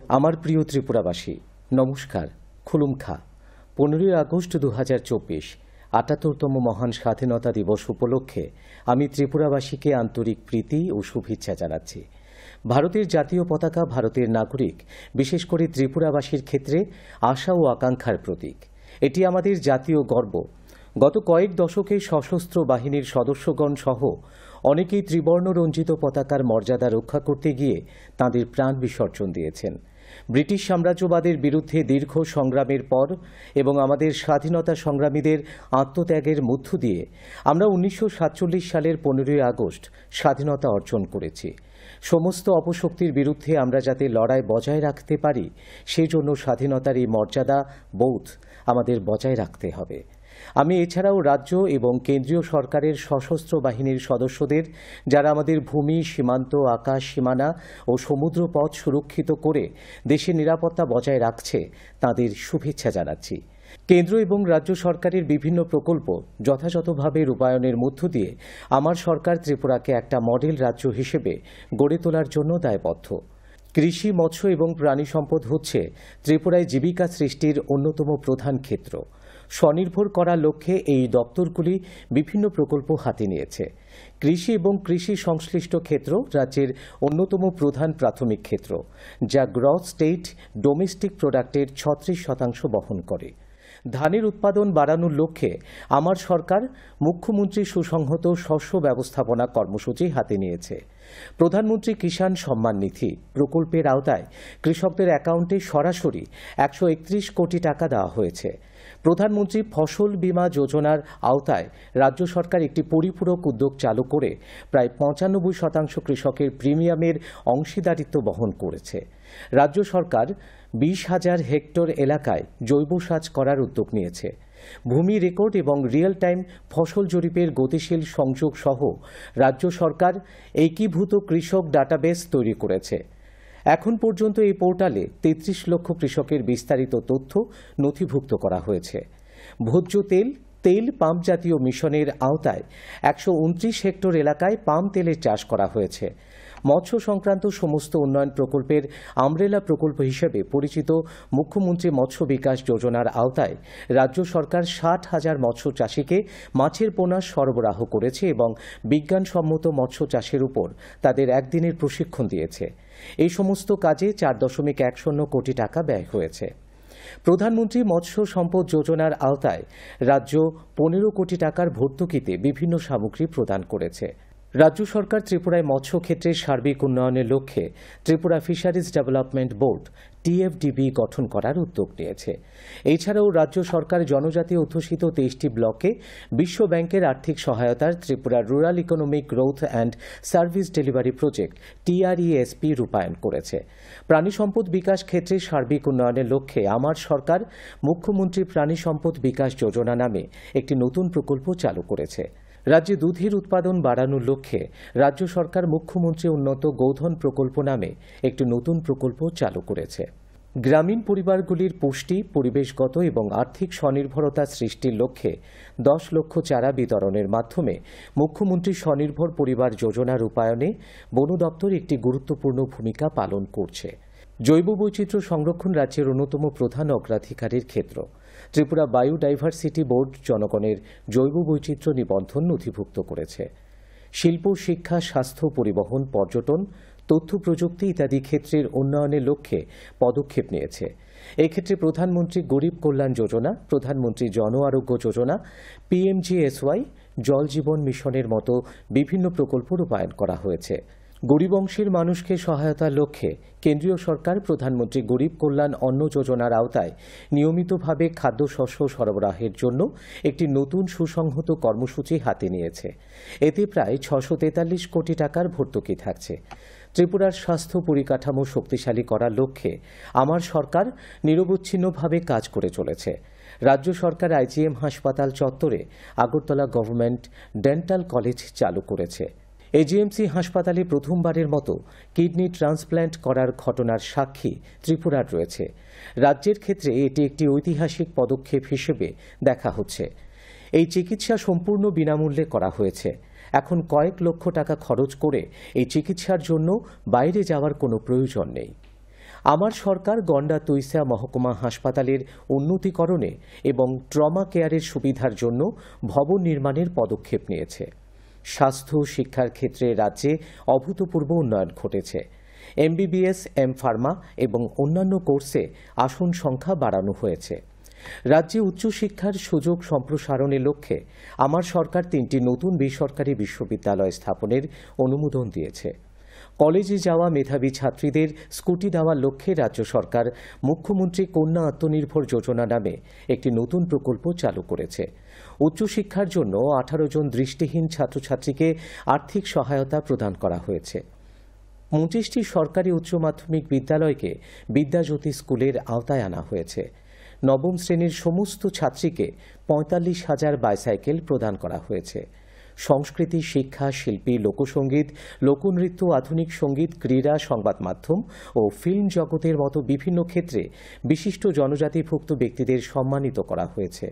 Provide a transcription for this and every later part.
আমার প্রিয় ত্রিপুরাবাসী, নমস্কার। খুলুমখা। 15ই আগস্ট 2024 ৭৮তম মহান স্বাধীনতা দিবস উপলক্ষে আমি ত্রিপুরাবাসীকে আন্তরিক প্রীতি ও শুভেচ্ছা জানাচ্ছি। ভারতের জাতীয় পতাকা ভারতের নাগরিক, বিশেষ করে ত্রিপুরাবাসীর ক্ষেত্রে আশা ও আকাঙ্ক্ষার প্রতীক। এটি আমাদের জাতীয় গর্ব। গত কয়েক দশকে সশস্ত্র বাহিনীর সদস্যগণ সহ অনেকেই ত্রিবর্ণ রঞ্জিত পতাকার মর্যাদা রক্ষা করতে গিয়ে তাঁদের প্রাণ বিসর্জন দিয়েছেন। ব্রিটিশ সাম্রাজ্যবাদের বিরুদ্ধে দীর্ঘ সংগ্রামের পর এবং আমাদের স্বাধীনতা সংগ্রামীদের আত্মত্যাগের মধ্য দিয়ে আমরা 1947 সালের 15ই আগস্ট স্বাধীনতা অর্জন করেছি। সমস্ত অপশক্তির বিরুদ্ধে আমরা যাতে লড়াই বজায় রাখতে পারি, সেই জন্য স্বাধীনতার এই মর্যাদা বোধ আমাদের বজায় রাখতে হবে। আমি এছাড়াও রাজ্য এবং কেন্দ্রীয় সরকারের সশস্ত্র বাহিনীর সদস্যদের, যারা আমাদের ভূমি, সীমান্ত, আকাশ সীমানা ও সমুদ্র পথ সুরক্ষিত করে দেশের নিরাপত্তা বজায় রাখছে, তাদের শুভেচ্ছা জানাচ্ছি। কেন্দ্র এবং রাজ্য সরকারের বিভিন্ন প্রকল্প যথাযথভাবে রূপায়ণের মধ্য দিয়ে আমার সরকার ত্রিপুরাকে একটা মডেল রাজ্য হিসেবে গড়ে তোলার জন্য দায়বদ্ধ। কৃষি, মৎস্য এবং প্রাণী সম্পদ হচ্ছে ত্রিপুরায় জীবিকা সৃষ্টির অন্যতম প্রধান ক্ষেত্র। স্বনির্ভর করার লক্ষ্যে এই দপ্তরগুলি বিভিন্ন প্রকল্প হাতে নিয়েছে। কৃষি এবং কৃষি সংশ্লিষ্ট ক্ষেত্র রাজ্যের অন্যতম প্রধান প্রাথমিক ক্ষেত্র, যা গ্রস স্টেট ডোমেস্টিক প্রোডাক্টের 36% বহন করে। ধানের উৎপাদন বাড়ানোর লক্ষ্যে আমার সরকার মুখ্যমন্ত্রী সুসংহত শস্য ব্যবস্থাপনা কর্মসূচি হাতে নিয়েছে। প্রধানমন্ত্রী কিষাণ সম্মান নিধি প্রকল্পের আওতায় কৃষকদের অ্যাকাউন্টে সরাসরি 131 কোটি টাকা দেওয়া হয়েছে। প্রধানমন্ত্রী ফসল বীমা যোজনার আওতায় রাজ্য সরকার একটি পরিপূরক উদ্যোগ চালু করে প্রায় 95% কৃষকের প্রিমিয়ামের অংশীদারিত্ব বহন করেছে। রাজ্য সরকার 20,000 হেক্টর এলাকায় জৈব সাজ করার উদ্যোগ নিয়েছে। ভূমি রেকর্ড এবং রিয়েল টাইম ফসল জরিপের গতিশীল সংযোগ সহ রাজ্য সরকার একীভূত কৃষক ডাটাবেস তৈরি করেছে। এখন পর্যন্ত এই পোর্টালে 33 লক্ষ কৃষকের বিস্তারিত তথ্য নথিভুক্ত করা হয়েছে। ভোজ্য তেল পাম্প জাতীয় মিশনের আওতায় 129 হেক্টর এলাকায় পাম তেলের চাষ করা হয়েছে। মৎস্য সংক্রান্ত সমস্ত উন্নয়ন প্রকল্পের আমব্রেলা প্রকল্প হিসেবে পরিচিত মুখ্যমন্ত্রী মৎস্য বিকাশ যোজনার আওতায় রাজ্য সরকার 60,000 মৎস্য চাষীকে মাছের পোনা সরবরাহ করেছে এবং বিজ্ঞানসম্মত মৎস্য চাষের উপর তাদের একদিনের প্রশিক্ষণ দিয়েছে। এই সমস্ত কাজে 4.10 কোটি টাকা ব্যয় হয়েছে। প্রধানমন্ত্রী মৎস্য সম্পদ যোজনার আওতায় রাজ্য 15 কোটি টাকার ভর্তুকিতে বিভিন্ন সামগ্রী প্রদান করেছে। রাজ্য সরকার ত্রিপুরায় মৎস্য ক্ষেত্রের সার্বিক উন্নয়নের লক্ষ্যে Tripura fisheries development board TFDB গঠন করার উদ্যোগ নিয়েছে। এছাড়াও রাজ্য সরকার জনজাতি অধ্যুষিত 23টি ব্লকে বিশ্ব ব্যাংকের আর্থিক সহায়তার Tripura rural economic growth and service delivery project TRESP রূপায়ণ করেছে। প্রাণী সম্পদ বিকাশ ক্ষেত্রে সার্বিক উন্নয়নের লক্ষ্যে আমার সরকার মুখ্যমন্ত্রী প্রাণী সম্পদ বিকাশ যোজনা নামে একটি নতুন প্রকল্প চালু করেছে। রাজ্যে দুধের উৎপাদন বাড়ানোর লক্ষ্যে রাজ্য সরকার মুখ্যমন্ত্রী উন্নত গোধন প্রকল্প নামে একটি নতুন প্রকল্প চালু করেছে। গ্রামীণ পরিবারগুলির পুষ্টি, পরিবেশগত এবং আর্থিক স্বনির্ভরতা সৃষ্টির লক্ষ্যে 10 লক্ষ চারা বিতরণের মাধ্যমে মুখ্যমন্ত্রী স্বনির্ভর পরিবার যোজনা রূপায়ণে বন দপ্তর একটি গুরুত্বপূর্ণ ভূমিকা পালন করছে। জৈব বৈচিত্র্য সংরক্ষণ রাজ্যের অন্যতম প্রধান অগ্রাধিকারের ক্ষেত্র। ত্রিপুরা বায়োডাইভার্সিটি বোর্ড জনগণের জৈব বৈচিত্র্য নিবন্ধন নথিভুক্ত করেছে। শিল্প, শিক্ষা, স্বাস্থ্য, পরিবহন, পর্যটন, তথ্য প্রযুক্তি ইত্যাদি ক্ষেত্রের উন্নয়নের লক্ষ্যে পদক্ষেপ নিয়েছে। এক্ষেত্রে প্রধানমন্ত্রী গরিব কল্যাণ যোজনা, প্রধানমন্ত্রী জন আরোগ্য যোজনা, PMGSY, জল জীবন মিশনের মতো বিভিন্ন প্রকল্প রূপায়ণ করা হয়েছে। গরিব অংশের মানুষকে সহায়তার লক্ষ্যে কেন্দ্রীয় সরকার প্রধানমন্ত্রী গরিব কল্যাণ অন্ন যোজনার আওতায় নিয়মিতভাবে খাদ্যশস্য সরবরাহের জন্য একটি নতুন সুসংহত কর্মসূচি হাতে নিয়েছে। এতে প্রায় 643 কোটি টাকার ভর্তুকি থাকছে। ত্রিপুরার স্বাস্থ্য পরিকাঠামো শক্তিশালী করার লক্ষ্যে আমার সরকার নিরবচ্ছিন্নভাবে কাজ করে চলেছে। রাজ্য সরকার IGM হাসপাতাল চত্বরে আগরতলা গভর্নমেন্ট ডেন্টাল কলেজ চালু করেছে। AGMC হাসপাতালে প্রথমবারের মতো কিডনি ট্রান্সপ্ল্যান্ট করার ঘটনার সাক্ষী ত্রিপুরার রয়েছে। রাজ্যের ক্ষেত্রে এটি একটি ঐতিহাসিক পদক্ষেপ হিসেবে দেখা হচ্ছে। এই চিকিৎসা সম্পূর্ণ বিনামূল্যে করা হয়েছে। এখন কয়েক লক্ষ টাকা খরচ করে এই চিকিৎসার জন্য বাইরে যাওয়ার কোনো প্রয়োজন নেই। আমার সরকার গন্ডা তৈসা মহকুমা হাসপাতালের উন্নতিকরণে এবং ট্রমা কেয়ারের সুবিধার জন্য ভবন নির্মাণের পদক্ষেপ নিয়েছে। স্বাস্থ্য শিক্ষার ক্ষেত্রে রাজ্যে অভূতপূর্ব উন্নয়ন ঘটেছে। এমবিবিএস, এম ফার্মা এবং অন্যান্য কোর্সে আসন সংখ্যা বাড়ানো হয়েছে। রাজ্যে উচ্চশিক্ষার সুযোগ সম্প্রসারণের লক্ষ্যে আমার সরকার 3টি নতুন বেসরকারি বিশ্ববিদ্যালয় স্থাপনের অনুমোদন দিয়েছে। কলেজে যাওয়া মেধাবী ছাত্রীদের স্কুটি দেওয়ার লক্ষ্যে রাজ্য সরকার মুখ্যমন্ত্রী কন্যা আত্মনির্ভর যোজনা নামে একটি নতুন প্রকল্প চালু করেছে। উচ্চশিক্ষার জন্য 18 জন দৃষ্টিহীন ছাত্রছাত্রীকে আর্থিক সহায়তা প্রদান করা হয়েছে। 25টি সরকারি উচ্চ মাধ্যমিক বিদ্যালয়কে বিদ্যাজ্যোতি স্কুলের আওতায় আনা হয়েছে। নবম শ্রেণীর সমস্ত ছাত্রীকে 45,000 বাইসাইকেল প্রদান করা হয়েছে। সংস্কৃতি, শিক্ষা, শিল্পী, লোকসঙ্গীত, লোকনৃত্য, আধুনিক সঙ্গীত, ক্রীড়া, সংবাদ মাধ্যম ও ফিল্ম জগতের মতো বিভিন্ন ক্ষেত্রে বিশিষ্ট জনজাতিভুক্ত ব্যক্তিদের সম্মানিত করা হয়েছে।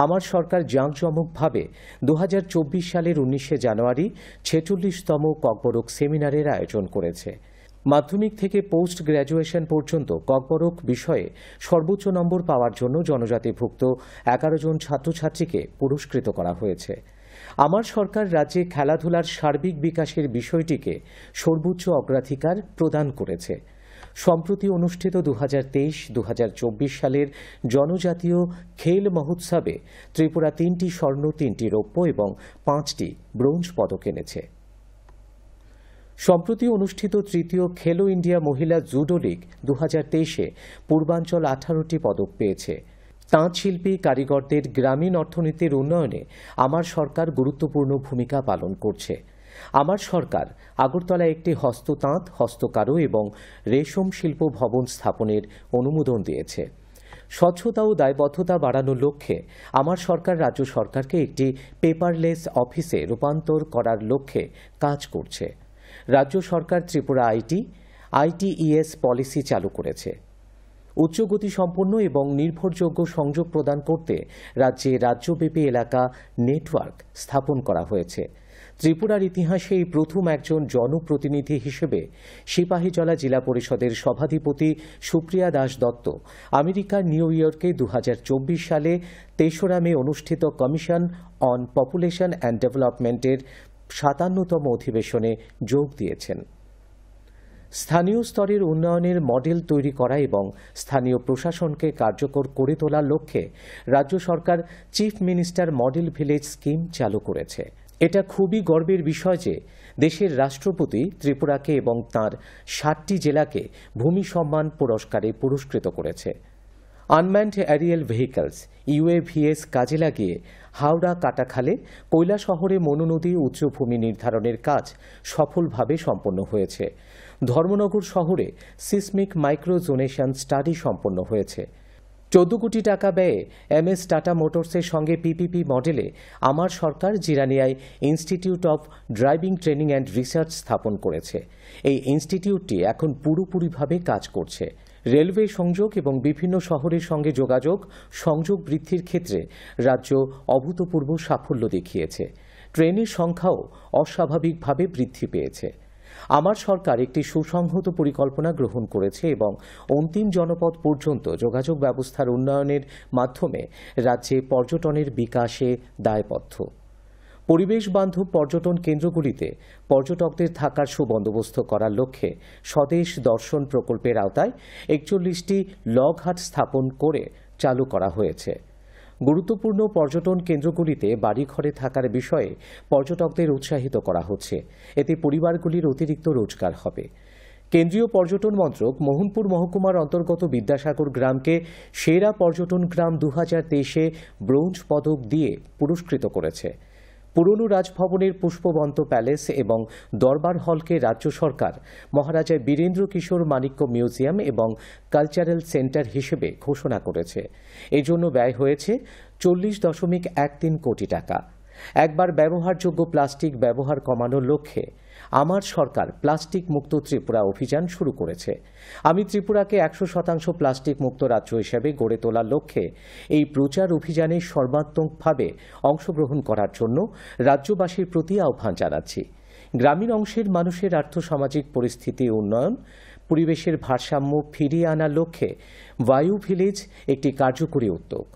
আমার সরকার জাঁকজমকভাবে 2024 সালের 19শে জানুয়ারি 46তম ককবরক সেমিনারের আয়োজন করেছে। মাধ্যমিক থেকে পোস্ট গ্র্যাজুয়েশন পর্যন্ত ককবরক বিষয়ে সর্বোচ্চ নম্বর পাওয়ার জন্য জনজাতিভুক্ত 11 জন ছাত্রছাত্রীকে পুরস্কৃত করা হয়েছে। আমার সরকার রাজ্যে খেলাধুলার সার্বিক বিকাশের বিষয়টিকে সর্বোচ্চ অগ্রাধিকার প্রদান করেছে। সম্প্রতি অনুষ্ঠিত 2023-2024 সালের জনজাতীয় খেল মহোৎসবে ত্রিপুরা 3টি স্বর্ণ, 3টি রৌপ্য এবং 5টি ব্রোঞ্জ পদক এনেছে। সম্প্রতি অনুষ্ঠিত তৃতীয় খেলো ইন্ডিয়া মহিলা জুডো লীগ 2023-এ পূর্বাঞ্চল 18টি পদক পেয়েছে। তাঁত শিল্পী কারিগরদের গ্রামীণ অর্থনীতির উন্নয়নে আমার সরকার গুরুত্বপূর্ণ ভূমিকা পালন করছে। আমার সরকার আগরতলায় একটি হস্ততাঁত, হস্তকারু এবং রেশম শিল্প ভবন স্থাপনের অনুমোদন দিয়েছে। স্বচ্ছতা ও দায়বদ্ধতা বাড়ানোর লক্ষ্যে আমার সরকার রাজ্য সরকারকে একটি পেপারলেস অফিসে রূপান্তর করার লক্ষ্যে কাজ করছে। রাজ্য সরকার ত্রিপুরা আইটিইএস পলিসি চালু করেছে। উচ্চগতি সম্পন্ন এবং নির্ভরযোগ্য সংযোগ প্রদান করতে রাজ্যে রাজ্যব্যাপী এলাকা নেটওয়ার্ক স্থাপন করা হয়েছে। ত্রিপুরার ইতিহাসে এই প্রথম একজন জনপ্রতিনিধি হিসেবে সিপাহীজলা জেলা পরিষদের সভাধিপতি সুপ্রিয়া দাস দত্ত আমেরিকার নিউ ইয়র্কে 2024 সালে 3রা মে অনুষ্ঠিত কমিশন অন পপুলেশন অ্যান্ড ডেভেলপমেন্টের 57তম অধিবেশনে যোগ দিয়েছেন। স্থানীয় স্তরের উন্নয়নের মডেল তৈরি করা এবং স্থানীয় প্রশাসনকে কার্যকর করে তোলার লক্ষ্যে রাজ্য সরকার chief minister model village scheme চালু করেছে। এটা খুবই গর্বের বিষয় যে দেশের রাষ্ট্রপতি ত্রিপুরাকে এবং তাঁর 60টি জেলাকে ভূমি সম্মান পুরস্কারে পুরস্কৃত করেছে। আনম্যান্ড অ্যারিয়েল ভেহিকলস UAVs কাজে লাগিয়ে হাওড়া কাটাখালে কৈলা শহরে মনু নদী উচ্চভূমি নির্ধারণের কাজ সফলভাবে সম্পন্ন হয়েছে। ধর্মনগর শহরে সিসমিক মাইক্রোজোনেশন স্টাডি সম্পন্ন হয়েছে। 14 কোটি টাকা ব্যয়ে MS টাটা মোটরসের সঙ্গে PPP মডেলে আমার সরকার জিরানিয়ায় institute of driving training and research স্থাপন করেছে। এই ইনস্টিটিউটটি এখন পুরোপুরিভাবে কাজ করছে। রেলওয়ে সংযোগ এবং বিভিন্ন শহরের সঙ্গে সংযোগ বৃদ্ধির ক্ষেত্রে রাজ্য অভূতপূর্ব সাফল্য দেখিয়েছে। ট্রেনের সংখ্যাও অস্বাভাবিকভাবে বৃদ্ধি পেয়েছে। আমার সরকার একটি সুসংহত পরিকল্পনা গ্রহণ করেছে এবং অন্তিম জনপদ পর্যন্ত যোগাযোগ ব্যবস্থার উন্নয়নের মাধ্যমে রাজ্যে পর্যটনের বিকাশে দায়বদ্ধ। পরিবেশ বান্ধব পর্যটন কেন্দ্রগুলিতে পর্যটকদের থাকার সুবন্দোবস্ত করার লক্ষ্যে স্বদেশ দর্শন প্রকল্পের আওতায় 41টি লগহাট স্থাপন করে চালু করা হয়েছে। গুরুত্বপূর্ণ পর্যটন কেন্দ্রগুলিতে বাড়িঘরে থাকার বিষয়ে পর্যটকদের উৎসাহিত করা হচ্ছে। এতে পরিবারগুলির অতিরিক্ত রোজগার হবে। কেন্দ্রীয় পর্যটন মন্ত্রক মোহনপুর মহকুমার অন্তর্গত বিদ্যাসাগর গ্রামকে সেরা পর্যটন গ্রাম 2023-এ ব্রোঞ্জ পদক দিয়ে পুরস্কৃত করেছে। পুরনো রাজভবনের পুষ্পবন্ত প্যালেস এবং দরবার হলকে রাজ্য সরকার মহারাজা বীরেন্দ্র কিশোর মাণিক্য মিউজিয়াম এবং কালচারাল সেন্টার হিসেবে ঘোষণা করেছে। এজন্য ব্যয় হয়েছে 40.13 কোটি টাকা। একবার ব্যবহারযোগ্য প্লাস্টিক ব্যবহার কমানোর লক্ষ্যে আমার সরকার প্লাস্টিক মুক্ত ত্রিপুরা অভিযান শুরু করেছে। আমি ত্রিপুরাকে 100% প্লাস্টিক মুক্ত রাজ্য হিসেবে গড়ে তোলার লক্ষ্যে এই প্রচার অভিযানে সর্বাত্মকভাবে অংশগ্রহণ করার জন্য রাজ্যবাসীর প্রতি আহ্বান জানাচ্ছি। গ্রামীণ অংশের মানুষের আর্থসামাজিক পরিস্থিতি উন্নয়ন, পরিবেশের ভারসাম্য ফিরিয়ে আনার লক্ষ্যে বায়ু ভিলেজ একটি কার্যকরী উদ্যোগ।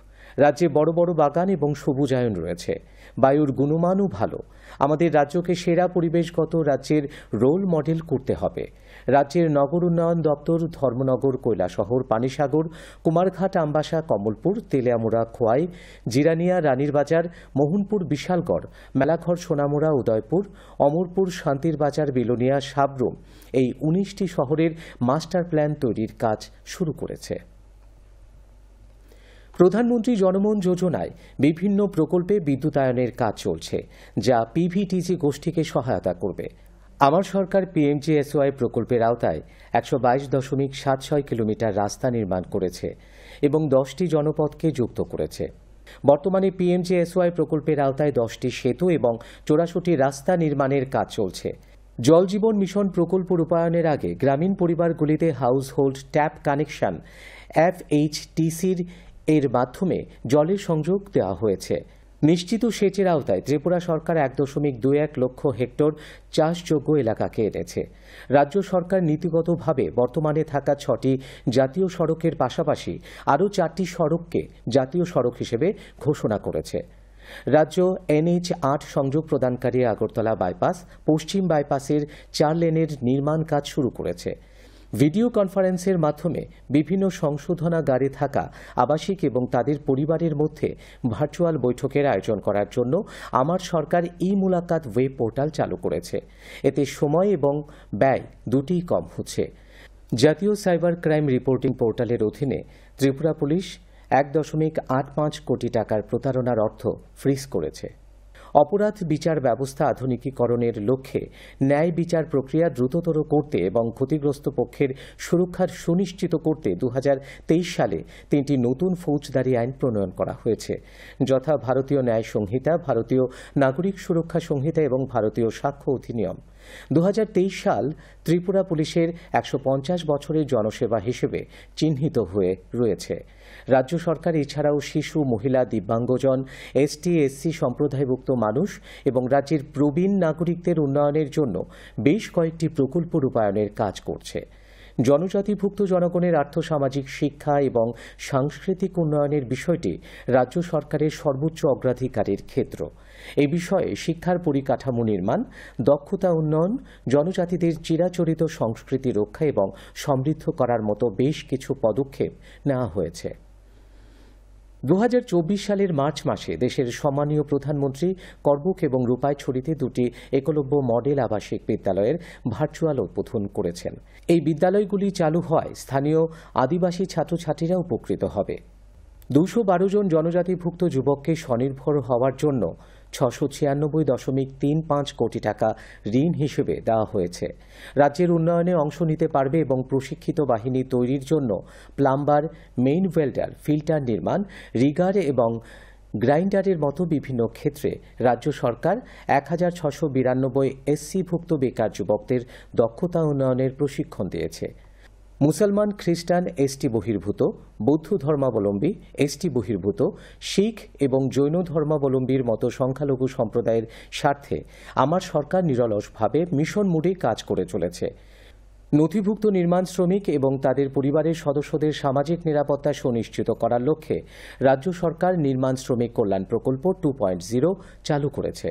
রাজ্যে বড় বড় বাগান এবং সবুজায়ন রয়েছে। বায়ুর গুণমানও ভালো। আমাদের রাজ্যকে সেরা পরিবেশগত রাজ্যের রোল মডেল করতে হবে। রাজ্যের নগর উন্নয়ন দপ্তর ধর্মনগর, কৈলাসহর, পানিসাগর, কুমারঘাট, আমবাসা, কমলপুর, তেলিয়ামুড়া, খোয়াই, জিরানিয়া, রানীরবাজার, মোহনপুর, বিশালগড়, মেলাঘর, সোনামুড়া, উদয়পুর, অমরপুর, শান্তিরবাজার, বিলোনিয়া, সাবরুম এই 19টি শহরের মাস্টার প্ল্যান তৈরির কাজ শুরু করেছে। প্রধানমন্ত্রী জনমন যোজনায় বিভিন্ন প্রকল্পে বিদ্যুতায়নের কাজ চলছে, যা পিভিটিজি গোষ্ঠীকে সহায়তা করবে। আমার সরকার পিএমজিএসওয়াই প্রকল্পের আওতায় 122.76 কিলোমিটার রাস্তা নির্মাণ করেছে এবং 10টি জনপথকে যুক্ত করেছে। বর্তমানে পিএমজিএসওয়াই প্রকল্পের আওতায় 10টি সেতু এবং 84টি রাস্তা নির্মাণের কাজ চলছে। জল জীবন মিশন প্রকল্প রূপায়ণের আগে গ্রামীণ পরিবারগুলিতে হাউস হোল্ড ট্যাপ কানেকশন FHTCর এর মাধ্যমে জলের সংযোগ দেওয়া হয়েছে। নিশ্চিত সেচের আওতায় ত্রিপুরা সরকার 1.21 লক্ষ হেক্টর চাষযোগ্য এলাকাকে এনেছে। রাজ্য সরকার নীতিগতভাবে বর্তমানে থাকা 6টি জাতীয় সড়কের পাশাপাশি আরও 4টি সড়ককে জাতীয় সড়ক হিসেবে ঘোষণা করেছে। রাজ্য NH8 সংযোগ প্রদানকারী আগরতলা বাইপাস, পশ্চিম বাইপাসের 4 লেনের নির্মাণ কাজ শুরু করেছে। ভিডিও কনফারেন্সের মাধ্যমে বিভিন্ন সংশোধনাগারে থাকা আবাসিক এবং তাদের পরিবারের মধ্যে ভার্চুয়াল বৈঠকের আয়োজন করার জন্য আমার সরকার ই-মুলাকাত ওয়েব পোর্টাল চালু করেছে। এতে সময় এবং ব্যয় দুটিই কম হচ্ছে। জাতীয় সাইবার ক্রাইম রিপোর্টিং পোর্টালের অধীনে ত্রিপুরা পুলিশ 1.85 কোটি টাকার প্রতারণার অর্থ ফ্রিজ করেছে। অপরাধ বিচার ব্যবস্থা আধুনিকীকরণের লক্ষ্যে ন্যায় বিচার প্রক্রিয়া দ্রুততর করতে এবং ক্ষতিগ্রস্ত পক্ষের সুরক্ষা সুনিশ্চিত করতে 2023 সালে 3টি নতুন ফৌজদারি আইন প্রণয়ন করা হয়েছে, যথা ভারতীয় ন্যায় সংহিতা, ভারতীয় নাগরিক সুরক্ষা সংহিতা এবং ভারতীয় সাক্ষ্য অধিনিয়ম। 2023 সাল ত্রিপুরা পুলিশের 150 বছরের জনসেবা হিসেবে চিহ্নিত হয়ে রয়েছে। রাজ্য সরকার এছাড়াও শিশু, মহিলা, দিব্যাঙ্গজন, ST/SC সম্প্রদায়ভুক্ত মানুষ এবং রাজ্যের প্রবীণ নাগরিকদের উন্নয়নের জন্য বেশ কয়েকটি প্রকল্প রূপায়ণের কাজ করছে। জনজাতিভুক্ত জনগণের আর্থসামাজিক শিক্ষা এবং সাংস্কৃতিক উন্নয়নের বিষয়টি রাজ্য সরকারের সর্বোচ্চ অগ্রাধিকারের ক্ষেত্র। এই বিষয়ে শিক্ষার পরিকাঠামো নির্মাণ, দক্ষতা উন্নয়ন, জনজাতিদের চিরাচরিত সংস্কৃতি রক্ষা এবং সমৃদ্ধ করার মতো বেশ কিছু পদক্ষেপ নেওয়া হয়েছে। 2024 সালের মার্চ মাসে দেশের সম্মানীয় প্রধানমন্ত্রী করবুক এবং রূপাইছড়িতে 2টি একলব্য মডেল আবাসিক বিদ্যালয়ের ভার্চুয়াল উদ্বোধন করেছেন। এই বিদ্যালয়গুলি চালু হওয়ায় স্থানীয় আদিবাসী ছাত্রছাত্রীরা উপকৃত হবে। 212 জন জনজাতিভুক্ত যুবককে স্বনির্ভর হওয়ার জন্য 696.35 কোটি টাকা ঋণ হিসেবে দেওয়া হয়েছে। রাজ্যের উন্নয়নে অংশ নিতে পারবে এবং প্রশিক্ষিত বাহিনী তৈরির জন্য প্লাম্বার, মেইন ওয়েল্ডার, ফিল্টার নির্মাণ, রিগার এবং গ্রাইন্ডারের মতো বিভিন্ন ক্ষেত্রে রাজ্য সরকার 1692 SC-ভুক্ত বেকার যুবকদের দক্ষতা উন্নয়নের প্রশিক্ষণ দিয়েছে। মুসলমান, খ্রিস্টান, ST বহির্ভূত, বৌদ্ধ ধর্মাবলম্বী, ST বহির্ভূত, শিখ এবং জৈন ধর্মাবলম্বীর মতো সংখ্যালঘু সম্প্রদায়ের স্বার্থে আমার সরকার নিরলসভাবে মিশন মোডে কাজ করে চলেছে। নথিভুক্ত নির্মাণ শ্রমিক এবং তাদের পরিবারের সদস্যদের সামাজিক নিরাপত্তা সুনিশ্চিত করার লক্ষ্যে রাজ্য সরকার নির্মাণ শ্রমিক কল্যাণ প্রকল্প 2.0 চালু করেছে।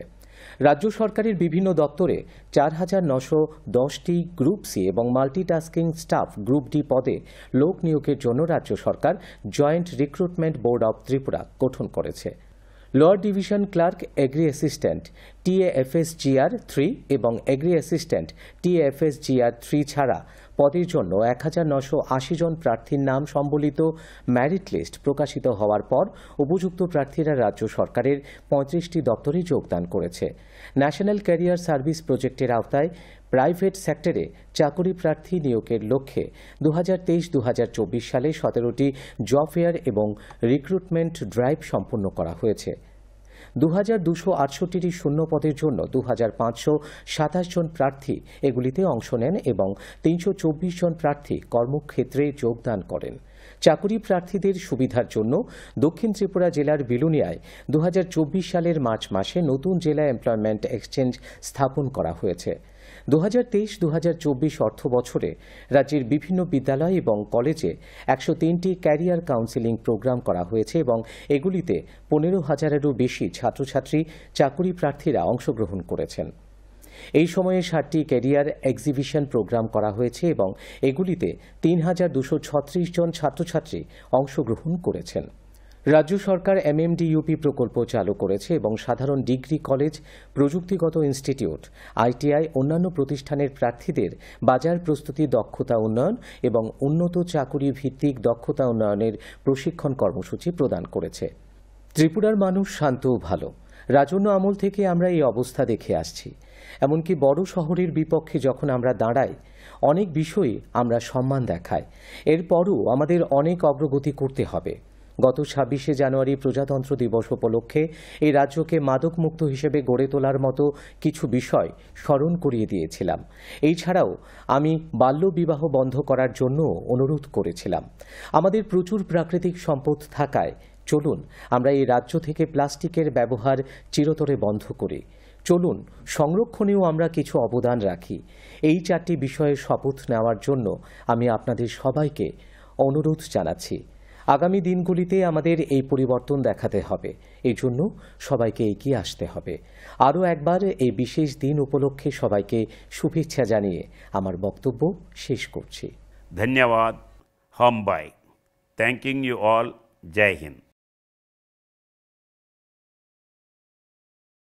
রাজ্য সরকারের বিভিন্ন দপ্তরে 4,910টি গ্রুপ সি এবং মাল্টিটাস্কিং স্টাফ গ্রুপ ডি পদে লোক নিয়োগের জন্য রাজ্য সরকার joint recruitment board of Tripura গঠন করেছে। Lower division clerk, agri assistant TAFSGR 3 এবং এগ্রি অ্যাসিস্ট্যান্ট TAFSGR 3 ছাড়া পদের জন্য 1980 জন প্রার্থীর নাম সম্বলিত ম্যারিট লিস্ট প্রকাশিত হওয়ার পর উপযুক্ত প্রার্থীরা রাজ্য সরকারের 35টি দপ্তরে যোগদান করেছে। ন্যাশনাল ক্যারিয়ার সার্ভিস প্রজেক্টের আওতায় প্রাইভেট সেক্টরে চাকরি প্রার্থী নিয়োগের লক্ষ্যে 2023-2024 সালে 17টি জব ফেয়ার এবং রিক্রুটমেন্ট ড্রাইভ সম্পন্ন করা হয়েছে। 2268টি শূন্য পদের জন্য 2527 জন প্রার্থী এগুলিতে অংশ নেন এবং 324 জন প্রার্থী কর্মক্ষেত্রে যোগদান করেন। চাকরি প্রার্থীদের সুবিধার জন্য দক্ষিণ ত্রিপুরা জেলার বিলোনিয়ায় 2024 সালের মার্চ মাসে নতুন জেলা এমপ্লয়মেন্ট এক্সচেঞ্জ স্থাপন করা হয়েছে। 2023-2024 অর্থ বছরে রাজ্যের বিভিন্ন বিদ্যালয় এবং কলেজে 103টি ক্যারিয়ার কাউন্সেলিং প্রোগ্রাম করা হয়েছে এবং এগুলিতে 15,000-এরও বেশি ছাত্রছাত্রী চাকুরি প্রার্থীরা অংশগ্রহণ করেছেন। এই সময়ে 60টি ক্যারিয়ার এক্সিবিশন প্রোগ্রাম করা হয়েছে এবং এগুলিতে 3,236 জন ছাত্রছাত্রী অংশগ্রহণ করেছেন। রাজ্য সরকার MMDUP প্রকল্প চালু করেছে এবং সাধারণ ডিগ্রি কলেজ, প্রযুক্তিগত ইনস্টিটিউট, ITI অন্যান্য প্রতিষ্ঠানের প্রার্থীদের বাজার প্রস্তুতি, দক্ষতা উন্নয়ন এবং উন্নত চাকুরি ভিত্তিক দক্ষতা উন্নয়নের প্রশিক্ষণ কর্মসূচি প্রদান করেছে। ত্রিপুরার মানুষ শান্ত ও ভালো। রাজন্য আমল থেকে আমরা এই অবস্থা দেখে আসছি। এমনকি বড় শহরের বিপক্ষে যখন আমরা দাঁড়াই, অনেক বিষয়ে আমরা সম্মান দেখাই। এরপরও আমাদের অনেক অগ্রগতি করতে হবে। গত 26শে জানুয়ারি প্রজাতন্ত্র দিবস উপলক্ষে এই রাজ্যকে মাদকমুক্ত হিসেবে গড়ে তোলার মতো কিছু বিষয় স্মরণ করিয়ে দিয়েছিলাম। এই ছাড়াও আমি বাল্যবিবাহ বন্ধ করার জন্য অনুরোধ করেছিলাম। আমাদের প্রচুর প্রাকৃতিক সম্পদ থাকায় চলুন আমরা এই রাজ্য থেকে প্লাস্টিকের ব্যবহার চিরতরে বন্ধ করি। চলুন সংরক্ষণেও আমরা কিছু অবদান রাখি। এই 4টি বিষয়ে শপথ নেওয়ার জন্য আমি আপনাদের সবাইকে অনুরোধ জানাচ্ছি। আগামী দিনগুলিতে আমাদের এই পরিবর্তন দেখাতে হবে। এই জন্য সবাইকে এগিয়ে আসতে হবে। আরও একবার এই বিশেষ দিন উপলক্ষে সবাইকে শুভেচ্ছা জানিয়ে আমার বক্তব্য শেষ করছি। ধন্যবাদ। हम बाय थैंकिंग यू ऑल। जय हिंद।